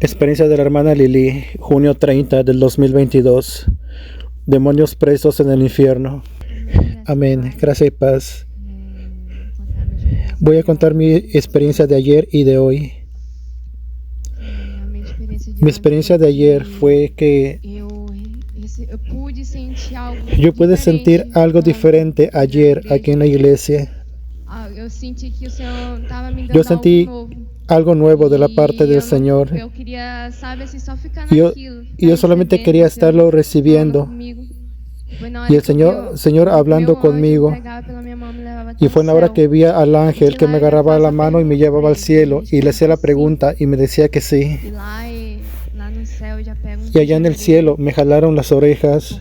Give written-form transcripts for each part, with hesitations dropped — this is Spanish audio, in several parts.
Experiencia de la hermana Lili, junio 30 del 2022. Demonios presos en el infierno. Amén. Gracia y paz. Voy a contar mi experiencia de ayer y de hoy. Mi experiencia de ayer fue que yo pude sentir algo diferente ayer aquí en la iglesia. Yo sentí algo nuevo de la parte del Señor. Yo solamente quería estarlo recibiendo. Y el Señor hablando conmigo. Y fue en la hora que vi al ángel que me agarraba la mano y me llevaba al cielo. Y le hacía la pregunta y me decía que sí. Y allá en el cielo me jalaron las orejas.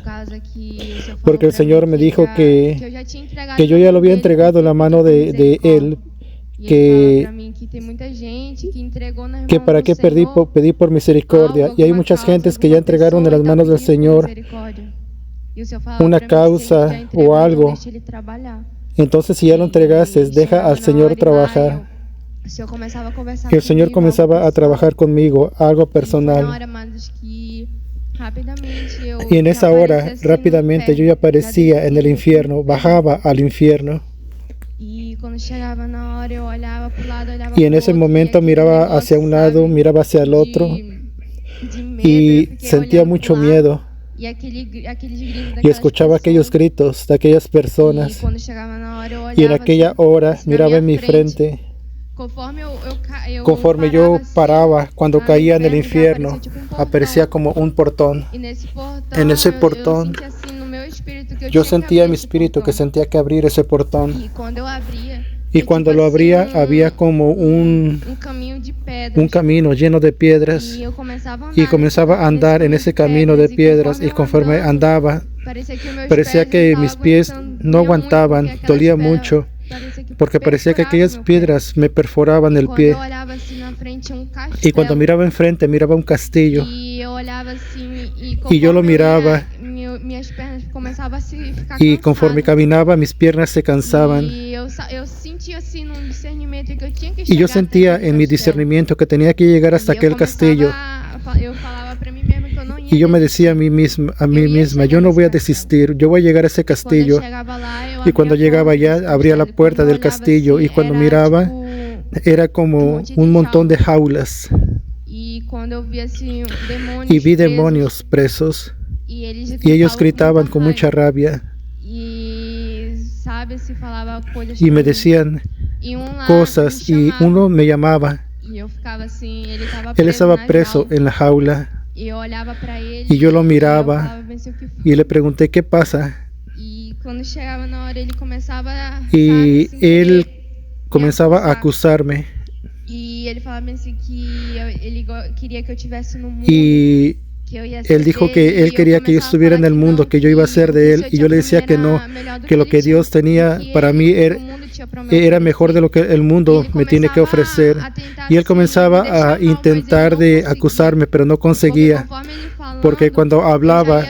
Porque el Señor me dijo que yo ya lo había entregado en la mano de Él. Que para qué pedí por misericordia. Y hay muchas gentes que ya entregaron en las manos del Señor una causa o algo. Entonces, si ya lo entregaste, deja al Señor trabajar. Y el Señor comenzaba a trabajar conmigo, algo personal. Y en esa hora, rápidamente, yo ya aparecía en el infierno, bajaba al infierno. Y en ese momento miraba hacia un lado, miraba hacia el otro y sentía mucho miedo. Y escuchaba aquellos gritos de aquellas personas. Y en aquella hora miraba en mi frente. Conforme yo paraba, cuando caía en el infierno, aparecía como un portón. En ese portón, yo sentía en mi espíritu que sentía que abrir ese portón. Y cuando lo abría, había como un camino lleno de piedras. Y comenzaba a andar en ese camino de piedras. Y conforme andaba, parecía que mis pies no aguantaban, dolía mucho. Porque parecía que aquellas piedras me perforaban el pie. Y cuando miraba enfrente, miraba un castillo. Y yo lo miraba. Y conforme caminaba, mis piernas se cansaban. Y yo sentía en mi discernimiento que tenía que llegar hasta aquel castillo. Y yo me decía a mí misma, yo no voy a desistir, yo voy a llegar a ese castillo. Y cuando llegaba allá, abría la puerta del castillo y cuando miraba, era como un montón de jaulas. Y vi demonios presos. Y ellos gritaban con mucha rabia. Y me decían cosas y uno me llamaba. Él estaba preso en la jaula. Y yo lo miraba y le pregunté qué pasa. Y él comenzaba a acusarme. Y él dijo que él quería que yo estuviera en el mundo, que yo iba a ser de él. Y yo le decía que no, que lo que Dios tenía para mí era mejor de lo que el mundo me tiene que ofrecer. Y él comenzaba a intentar de acusarme, pero no conseguía. Porque cuando hablaba,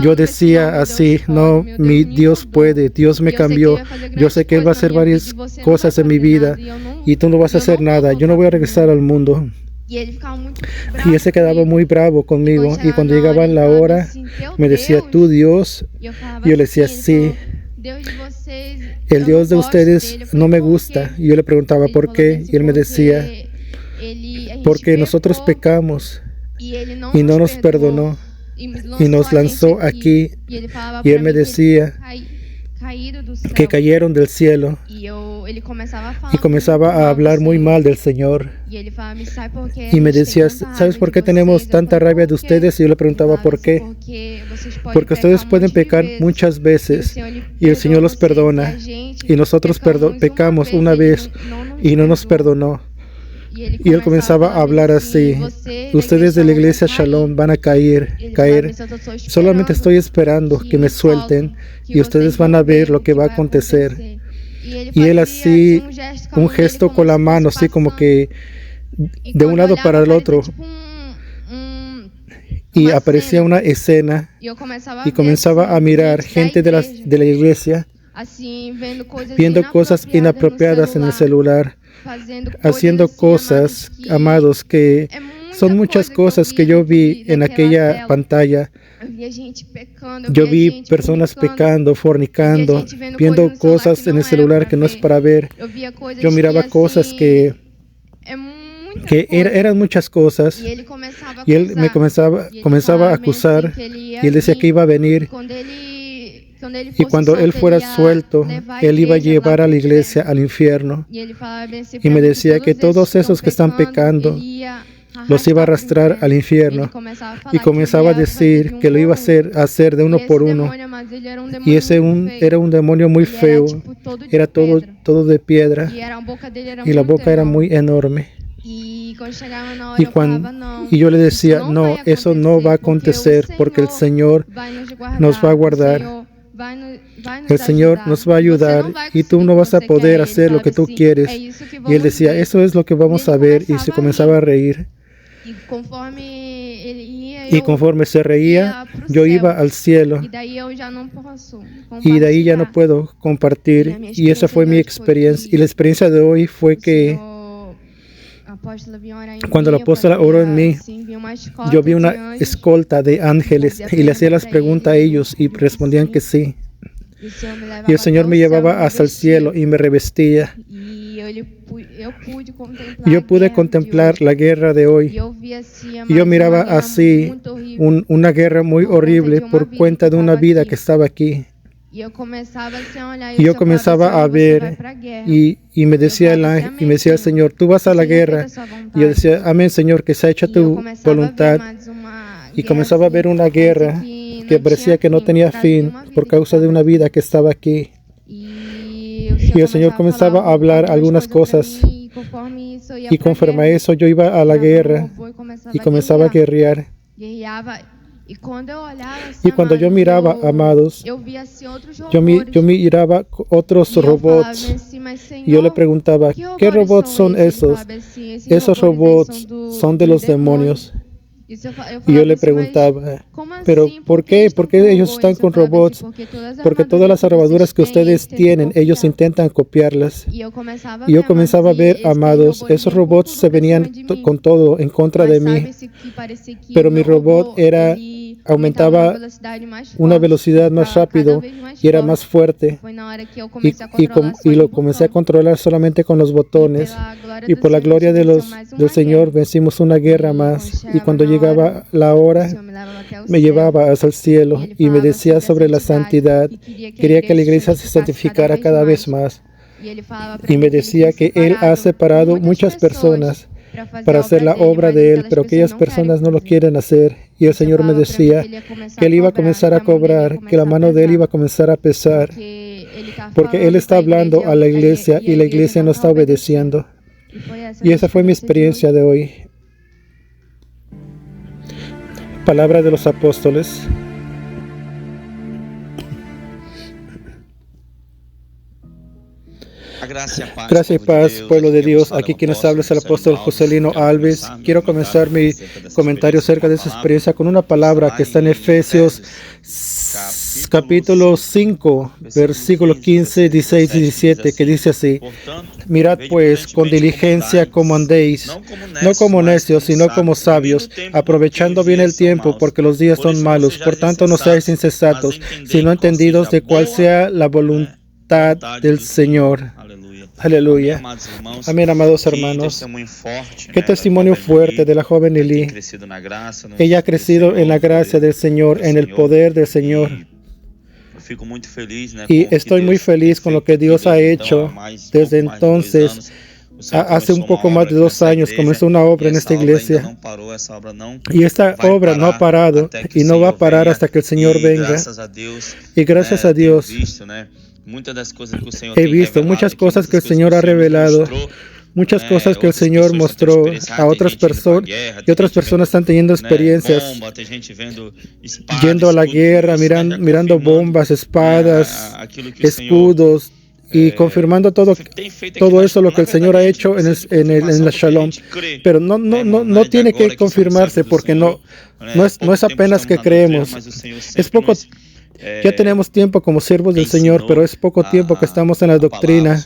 yo decía así, no, mi Dios puede, Dios me cambió. Yo sé que Él va a hacer varias cosas en mi vida y tú no vas a hacer nada. Yo no voy a regresar al mundo. Y él se quedaba muy bravo conmigo. Y cuando llegaba la hora, me decía, ¿tú Dios? Y yo le decía, sí. El Dios de ustedes no me gusta. Y yo le preguntaba por qué. Y él me decía, porque nosotros pecamos y no nos perdonó y nos lanzó aquí. Y él me decía que cayeron del cielo. Y comenzaba a hablar muy mal del Señor. Y me decía, ¿sabes por qué tenemos tanta rabia de ustedes? Y yo le preguntaba por qué. Porque ustedes pueden pecar muchas veces y el Señor los perdona. Y nosotros pecamos una vez y no nos perdonó. Y él comenzaba a hablar así, ustedes de la iglesia Shalom van a caer. Solamente estoy esperando que me suelten y ustedes van a ver lo que va a acontecer. Y él así, un gesto con la mano, así como que de un lado para el otro. Y aparecía una escena y comenzaba a mirar gente de la iglesia viendo cosas inapropiadas en el celular, haciendo cosas, amados, que Son muchas cosas que yo vi en aquella pantalla. Yo vi personas pecando, fornicando, viendo cosas en el celular que no es para ver. Yo miraba cosas que eran muchas cosas, y él me comenzaba a acusar, y él decía que iba a venir, y cuando él fuera suelto, él iba a llevar a la iglesia al infierno, y me decía que todos esos que están pecando los iba a arrastrar al infierno, y comenzaba a decir que lo iba a hacer de uno por uno, y ese era un demonio muy feo, era todo de piedra, y la boca era muy enorme. Y yo le decía, no, eso no va a acontecer, porque el Señor nos va a guardar. El Señor nos va a ayudar, y tú no vas a poder hacer lo que tú quieres. Y él decía, eso es lo que vamos a ver, y se comenzaba a reír. Y conforme se reía, yo iba al cielo, y de ahí ya no puedo compartir. Y esa fue mi experiencia. Y la experiencia de hoy fue que cuando la apóstola oró en mí, yo vi una escolta de ángeles, y le hacía las preguntas a ellos y respondían que sí. Y el Señor me llevaba hasta el cielo y me revestía. Y yo pude contemplar la guerra de hoy. Y yo miraba así una guerra muy horrible por cuenta de una vida que estaba aquí. Y yo comenzaba a ver, y me decía el Señor, tú vas a la guerra. Y yo decía, amén, Señor, que se ha hecho tu voluntad. Y comenzaba a ver una guerra que parecía que no tenía fin por causa de una vida que estaba aquí. Y el Señor comenzaba a hablar algunas cosas, y conforme a eso yo iba a la guerra y comenzaba a guerrear. Y cuando yo miraba, amados, yo miraba otros robots, y yo le preguntaba, ¿qué robots son esos? Esos robots son de los demonios. Y yo le preguntaba, ¿pero por qué? ¿Por qué ellos están con robots? Porque todas las armaduras que ustedes tienen, ellos intentan copiarlas. Y yo comenzaba a ver, amados, esos robots se venían con todo en contra de mí. Pero mi robot aumentaba una velocidad más rápido y era más fuerte. Y lo comencé a controlar solamente con los botones. Y por la gloria del Señor vencimos una guerra más. Y cuando llegaba la hora, me llevaba hacia el cielo y me decía sobre la santidad. Quería que la iglesia se santificara cada vez más. Y me decía que Él ha separado muchas personas para hacer la obra de Él, pero aquellas personas no lo quieren hacer. Y el Señor me decía que Él iba a comenzar a cobrar, que la mano de Él iba a comenzar a pesar, porque Él está hablando a la iglesia y la iglesia no está obedeciendo. Y esa fue mi experiencia de hoy. Palabra de los apóstoles. Gracia y paz, pueblo de Dios. Aquí quien nos habla es el apóstol Joselino Alves. Quiero comenzar mi comentario acerca de esa experiencia con una palabra que está en Efesios capítulo 5, versículos 15, 16 y 17, que dice así: mirad pues con diligencia cómo andéis, no como necios, sino como sabios, aprovechando bien el tiempo, porque los días son malos. Por tanto, no seáis insensatos, sino entendidos de cuál sea la voluntad del Señor. Aleluya. Amén, amados hermanos. Qué testimonio fuerte de la joven Eli. Ella ha crecido en la gracia del Señor, en el poder del Señor. Y estoy muy feliz con lo que Dios ha hecho desde entonces. Hace un poco más de 2 años comenzó una obra en esta iglesia. Y esta obra no ha parado y no va a parar hasta que el Señor venga. Y gracias a Dios he visto muchas cosas que el Señor ha revelado, muchas cosas que el Señor mostró a otras personas, y otras personas están teniendo experiencias yendo a la guerra, mirando bombas, espadas, escudos, y confirmando todo eso lo que el Señor ha hecho en la Shalom. Pero no tiene que confirmarse, porque no es apenas que creemos. Ya tenemos tiempo como siervos del Señor, pero es poco tiempo que estamos en la doctrina.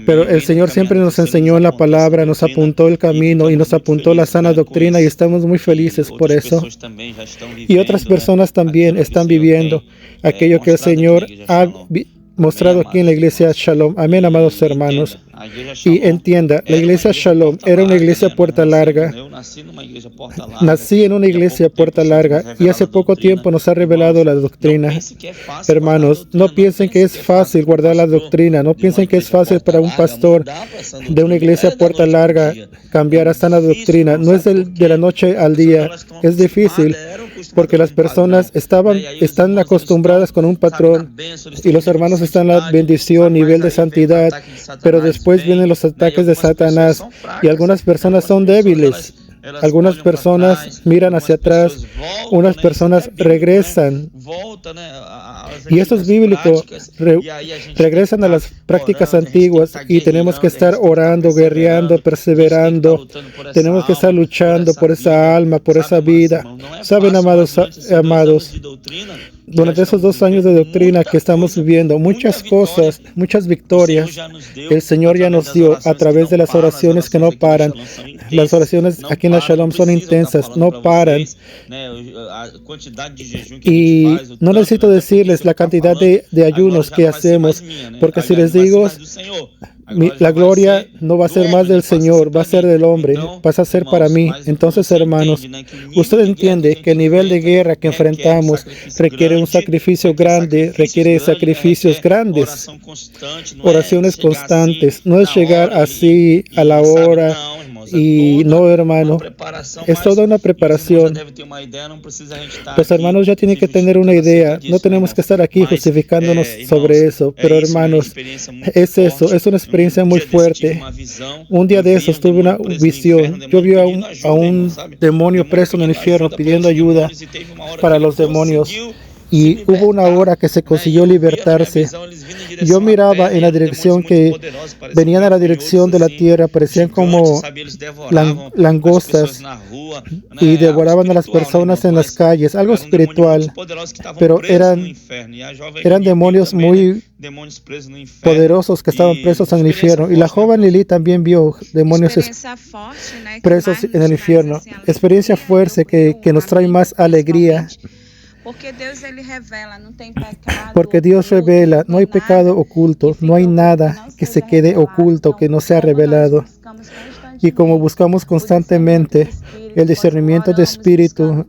Pero el Señor siempre nos enseñó en la palabra, nos apuntó el camino y nos apuntó la sana doctrina y estamos muy felices por eso. Y otras personas también están viviendo aquello que el Señor ha mostrado aquí en la iglesia Shalom. Amén, amados hermanos. Y entienda, la iglesia Shalom era una iglesia puerta larga. Nací en una iglesia puerta larga y hace poco tiempo nos ha revelado la doctrina. Hermanos, no piensen que es fácil guardar la doctrina. No piensen que es fácil para un pastor de una iglesia puerta larga cambiar a sana doctrina. No es de la noche al día. Es difícil porque las personas están acostumbradas con un patrón y los hermanos están en la bendición, nivel de santidad, pero después vienen los ataques de Satanás y algunas personas son débiles. Algunas personas miran hacia atrás, unas personas regresan. Y esto es bíblico, regresan a las prácticas antiguas y tenemos que estar orando, guerreando, perseverando. Tenemos que estar luchando por esa alma, por esa vida. ¿Saben, amados? Durante esos 2 años de doctrina que estamos viviendo, muchas cosas, muchas victorias, el Señor ya nos dio a través de las oraciones que no paran. Las oraciones aquí en la Shalom son intensas, no paran. Y no necesito decirles la cantidad de ayunos que hacemos, porque si les digo, la gloria no va a ser más del Señor, va a ser del hombre, va a ser para mí. Entonces, hermanos, usted entiende que el nivel de guerra que enfrentamos requiere un sacrificio grande, requiere sacrificios grandes, oraciones constantes. No es llegar así a la hora. Y no, hermano, es toda una preparación. Los hermanos ya tienen que tener una idea. No tenemos que estar aquí justificándonos sobre eso. Pero, hermanos, es eso. Es una experiencia muy fuerte. Un día de esos tuve una visión. Yo vi a un demonio preso en el infierno pidiendo ayuda para los demonios. Y hubo una hora que se consiguió libertarse. Yo miraba en la dirección que venían a la dirección de la tierra, parecían como langostas y devoraban a las personas en las calles, algo espiritual, pero eran demonios muy poderosos que estaban presos en el infierno. Y la joven Lili también vio demonios presos en el infierno. Experiencia fuerte que nos trae más alegría. Porque Dios revela, no hay pecado oculto, no hay nada que se quede oculto, que no sea revelado. Y como buscamos constantemente el discernimiento de espíritu,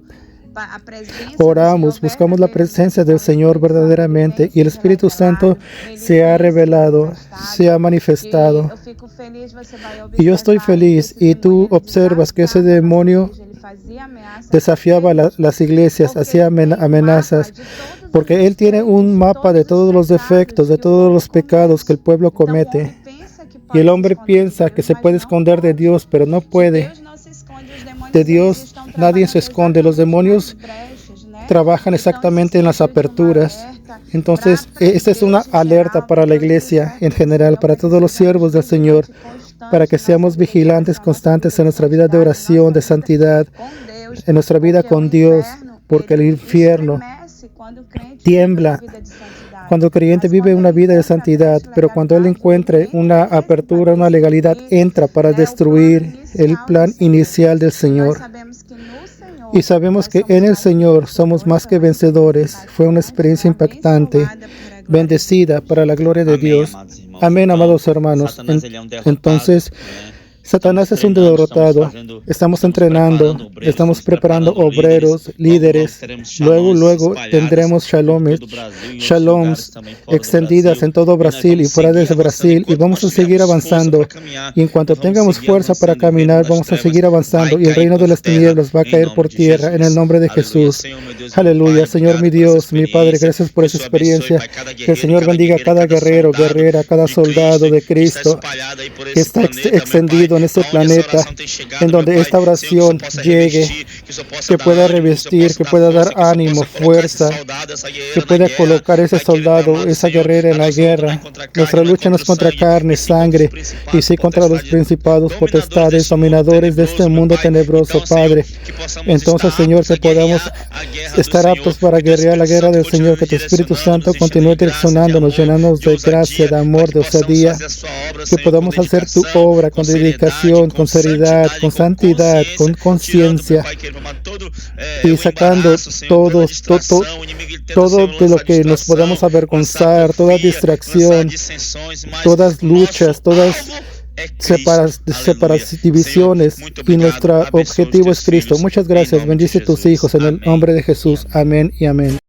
oramos, buscamos la presencia del Señor verdaderamente y el Espíritu Santo se ha revelado, se ha manifestado. Y yo estoy feliz y tú observas que ese demonio desafiaba las iglesias, hacía amenazas, porque él tiene un mapa de todos los defectos, de todos los pecados que el pueblo comete. Y el hombre piensa que se puede esconder de Dios, pero no puede. De Dios nadie se esconde. Los demonios trabajan exactamente en las aperturas. Entonces, esta es una alerta para la iglesia en general, para todos los siervos del Señor, para que seamos vigilantes, constantes en nuestra vida de oración, de santidad, en nuestra vida con Dios, porque el infierno tiembla cuando el creyente vive una vida de santidad, pero cuando él encuentre una apertura, una legalidad, entra para destruir el plan inicial del Señor. Y sabemos que en el Señor somos más que vencedores. Fue una experiencia impactante, bendecida para la gloria de Dios. Amén, amados hermanos. Entonces, Satanás es un derrotado. Estamos entrenando, estamos preparando obreros, líderes. Luego tendremos shaloms extendidas en todo Brasil y fuera de Brasil. Y vamos a seguir avanzando. Y en cuanto tengamos fuerza para caminar, vamos a seguir avanzando. Y el reino de las tinieblas va a caer por tierra en el nombre de Jesús. Aleluya. Señor mi Dios, mi Padre, gracias por esa experiencia. Que el Señor bendiga a cada guerrero, guerrera, cada soldado de Cristo que está extendido llegado en este planeta, en donde esta oración llegue, que pueda revestir, que pueda dar ánimo, fuerza, que pueda colocar ese soldado, esa guerrera en la guerra. Nuestra lucha no es contra carne, sangre, y sí contra los principados, potestades, dominadores de este mundo tenebroso, Padre. Entonces, Señor, que podamos estar aptos para guerrear la guerra del Señor, que tu Espíritu Santo continúe direccionándonos, llenándonos de gracia, de amor, de osadía, que podamos hacer tu obra con dedicación, con seriedad, con santidad, con conciencia, y sacando todo de lo que nos podamos avergonzar, toda distracción, todas luchas, todas divisiones, y nuestro objetivo es Cristo. Muchas gracias. Bendice tus hijos en el nombre de Jesús. Amén y amén.